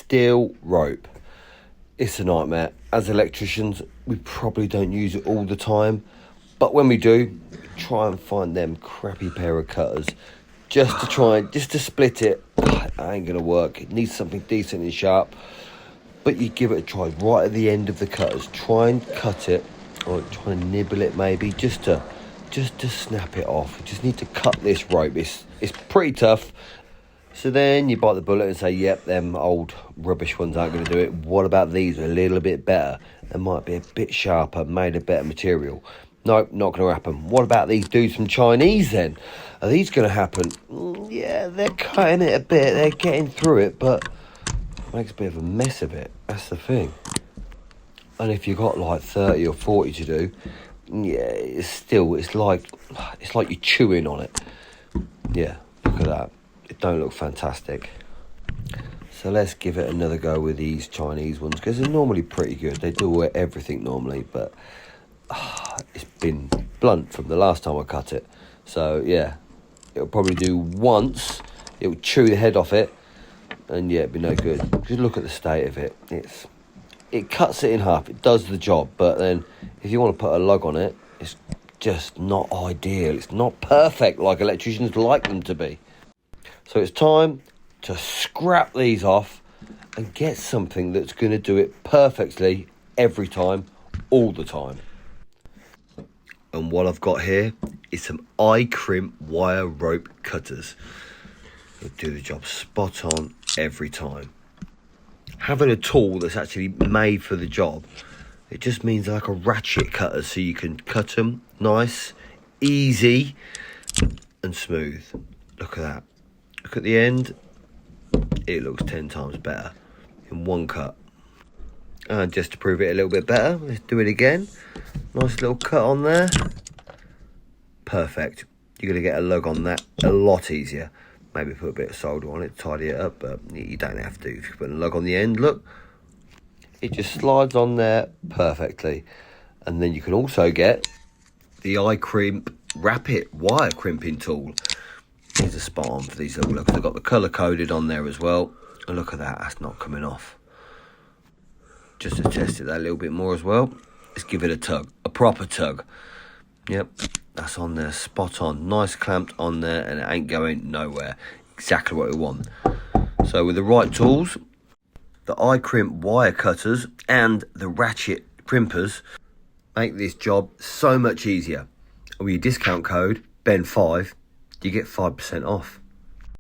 steel rope. It's a nightmare. As electricians, we probably don't use it all the time, but when we do, try and find them crappy pair of cutters just to split it. It ain't gonna work. It needs something decent and sharp, but you give it a try right at the end of the cutters. Try and cut it, or try and nibble it maybe, just to snap it off. You just need to cut this rope. It's pretty tough. So then you bite the bullet and say, yep, them old rubbish ones aren't going to do it. What about these? A little bit better. They might be a bit sharper, made of better material. Nope, not going to happen. What about these dudes from Chinese then? Are these going to happen? Yeah, they're cutting it a bit. They're getting through it, but it makes a bit of a mess of it. That's the thing. And if you've got like 30 or 40 to do, yeah, it's like you're chewing on it. Yeah, look at that. It don't look fantastic. So let's give it another go with these Chinese ones, because they're normally pretty good. They do everything normally, but it's been blunt from the last time I cut it. So yeah, it'll probably do once. It'll chew the head off it, and yeah, it'd be no good. Just look at the state of it. It cuts it in half. It does the job, but then if you want to put a lug on it, it's just not ideal. It's not perfect like electricians like them to be. So it's time to scrap these off and get something that's going to do it perfectly every time, all the time. And what I've got here is some I-crimp wire rope cutters. They'll do the job spot on every time. Having a tool that's actually made for the job, it just means like a ratchet cutter, so you can cut them nice, easy and smooth. Look at that. Look at the end. It looks 10 times better in one cut. And just to prove it a little bit better, let's do it again. Nice little cut on there. Perfect. You're going to get a lug on that a lot easier. Maybe put a bit of solder on it, tidy it up, but you don't have to. If you put a lug on the end, look, it just slides on there perfectly. And then you can also get the iCrimp Rapid wire crimping tool. These are spot on for these little looks. They've got the colour coded on there as well. And look at that, that's not coming off. Just to test it that a little bit more as well, let's give it a tug, a proper tug. Yep, that's on there, spot on, nice clamped on there, and it ain't going nowhere. Exactly what we want. So with the right tools, the iCrimp wire cutters and the ratchet crimpers make this job so much easier. And with your discount code, Ben5, you get 5% off.